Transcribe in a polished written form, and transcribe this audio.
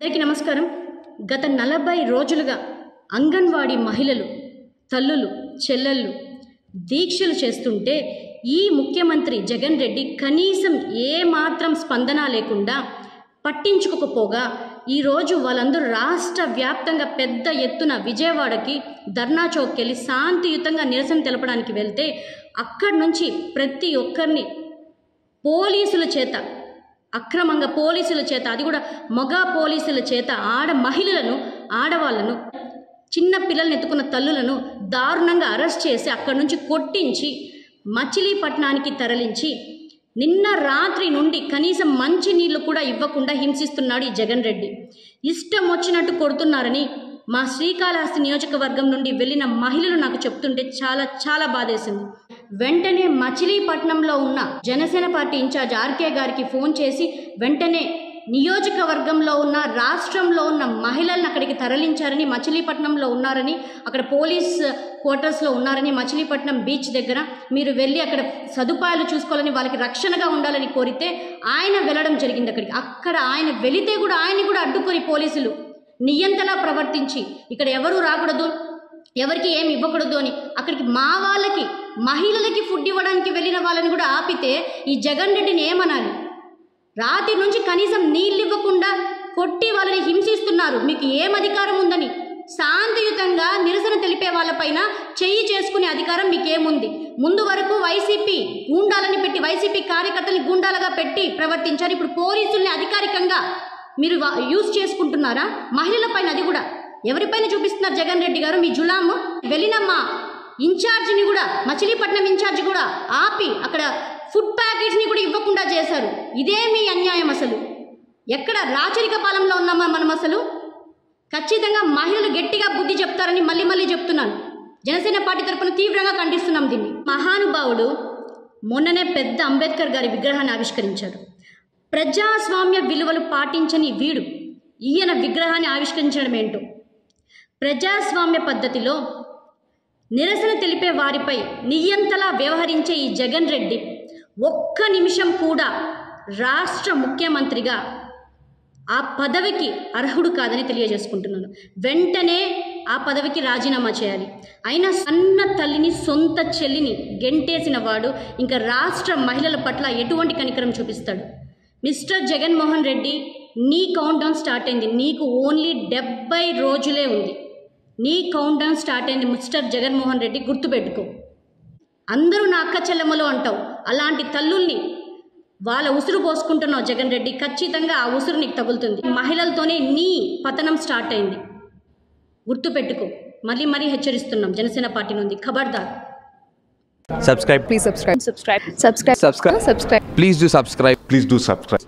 అందరికీ నమస్కారం. గత 40 రోజులుగా అంగన్వాడీ మహిళలు, తల్లులు, చెల్లెళ్ళు దీక్షలు చేస్తుంటే ఈ ముఖ్యమంత్రి జగన్ రెడ్డి కనీసం ఏమాత్రం స్పందన లేకుండా పట్టించుకోకపోగా ఈరోజు వాళ్ళందరూ రాష్ట్ర వ్యాప్తంగా పెద్ద ఎత్తున విజయవాడకి ధర్నా చౌక్కి వెళ్ళి శాంతియుతంగా నిరసన తెలపడానికి వెళ్తే అక్కడి నుంచి ప్రతి ఒక్కరిని పోలీసుల చేత అక్రమంగా పోలీసుల చేత, అది కూడా మగ పోలీసుల చేత మహిళలను, ఆడవాళ్ళను, చిన్న పిల్లల్ని ఎత్తుకున్న తల్లులను దారుణంగా అరెస్ట్ చేసి అక్కడి నుంచి కొట్టించి మచిలీపట్నానికి తరలించి నిన్న రాత్రి నుండి కనీసం మంచి నీళ్లు కూడా ఇవ్వకుండా హింసిస్తున్నాడు ఈ జగన్ రెడ్డి. ఇష్టం వచ్చినట్టు కొడుతున్నారని మా శ్రీకాళహస్తి నియోజకవర్గం నుండి వెళ్ళిన మహిళలు నాకు చెప్తుంటే చాలా బాధేసింది. వెంటనే మచిలీపట్నంలో ఉన్న జనసేన పార్టీ ఇన్ఛార్జ్ ఆర్కే గారికి ఫోన్ చేసి వెంటనే నియోజకవర్గంలో ఉన్న, రాష్ట్రంలో ఉన్న మహిళలను అక్కడికి తరలించారని, మచిలీపట్నంలో ఉన్నారని, అక్కడ పోలీస్ క్వార్టర్స్లో ఉన్నారని, మచిలీపట్నం బీచ్ దగ్గర మీరు వెళ్ళి అక్కడ సదుపాయాలు చూసుకోవాలని, వాళ్ళకి రక్షణగా ఉండాలని కోరితే ఆయన వెళ్ళడం జరిగింది అక్కడికి. అక్కడ ఆయన వెళితే కూడా ఆయన్ని కూడా అడ్డుకొని పోలీసులు నియంతలా ప్రవర్తించి ఇక్కడ ఎవరు రాకూడదు, ఎవరికి ఏమి ఇవ్వకూడదు అని అక్కడికి మా వాళ్ళకి, మహిళలకి ఫుడ్ ఇవ్వడానికి వెళ్ళిన వాళ్ళని కూడా ఆపితే ఈ జగన్ రెడ్డిని ఏమనాలి? రాత్రి నుంచి కనీసం నీళ్ళు ఇవ్వకుండా కొట్టి వాళ్ళని హింసిస్తున్నారు. మీకు ఏం అధికారం ఉందని? శాంతియుతంగా నిరసన తెలిపే వాళ్ళపైన చెయ్యి చేసుకునే అధికారం మీకేముంది? ముందు వరకు వైసీపీ గూండాలని పెట్టి, వైసీపీ కార్యకర్తల్ని గూండాలుగా పెట్టి ప్రవర్తించారు. ఇప్పుడు పోలీసుల్ని అధికారికంగా మీరు యూజ్ చేసుకుంటున్నారా? మహిళల పైన, అది కూడా ఎవరిపైన చూపిస్తున్నారు జగన్ రెడ్డి గారు? మీ జులాము వెళ్ళిన మా ఇన్ఛార్జిని కూడా, మచిలీపట్నం ఇన్ఛార్జి కూడా ఆపి అక్కడ ఫుడ్ ప్యాకెట్స్ని కూడా ఇవ్వకుండా చేశారు. ఇదే మీ అన్యాయం. అసలు ఎక్కడ రాచరిక పాలనలో ఉన్నామా మనం? అసలు ఖచ్చితంగా మహిళలు గట్టిగా బుద్ధి చెప్తారని మళ్ళీ చెప్తున్నాను. జనసేన పార్టీ తరఫున తీవ్రంగా ఖండిస్తున్నాం దీన్ని. మహానుభావుడు మొన్ననే పెద్ద అంబేద్కర్ గారి విగ్రహాన్ని ఆవిష్కరించారు. ప్రజాస్వామ్య విలువలు పాటించని వీడు ఈయన విగ్రహాన్ని ఆవిష్కరించడం ఏంటో? ప్రజాస్వామ్య పద్ధతిలో నిరసన తెలిపే వారిపై నియంతలా వ్యవహరించే ఈ జగన్ రెడ్డి ఒక్క నిమిషం కూడా రాష్ట్ర ముఖ్యమంత్రిగా ఆ పదవికి అర్హుడు కాదని తెలియజేసుకుంటున్నాను. వెంటనే ఆ పదవికి రాజీనామా చేయాలి. అయినా సన్న తల్లిని, సొంత చెల్లిని గెంటేసిన వాడు ఇంకా రాష్ట్ర మహిళల పట్ల ఎటువంటి కనికరం చూపిస్తాడు? మిస్టర్ జగన్మోహన్ రెడ్డి, నీ కౌంట్ డౌన్ స్టార్ట్ అయింది. నీకు ఓన్లీ 70 రోజులే ఉంది. నీ కౌంట్ డౌన్ స్టార్ట్ అయింది మిస్టర్ జగన్మోహన్ రెడ్డి, గుర్తుపెట్టుకో. అందరూ నా అక్క చెల్లెమ్మలు అంటావు, అలాంటి తల్లుల్ని వాళ్ళ ఉసురు పోసుకుంటున్నావు జగన్ రెడ్డి. ఖచ్చితంగా ఆ ఉసురు నీకు తగులుతుంది. మహిళలతోనే నీ పతనం స్టార్ట్ అయింది, గుర్తుపెట్టుకో. మరీ హెచ్చరిస్తున్నాం జనసేన పార్టీ నుండి, ఖబర్దార్. Subscribe. Please subscribe. Subscribe. Please do subscribe. Please subscribe.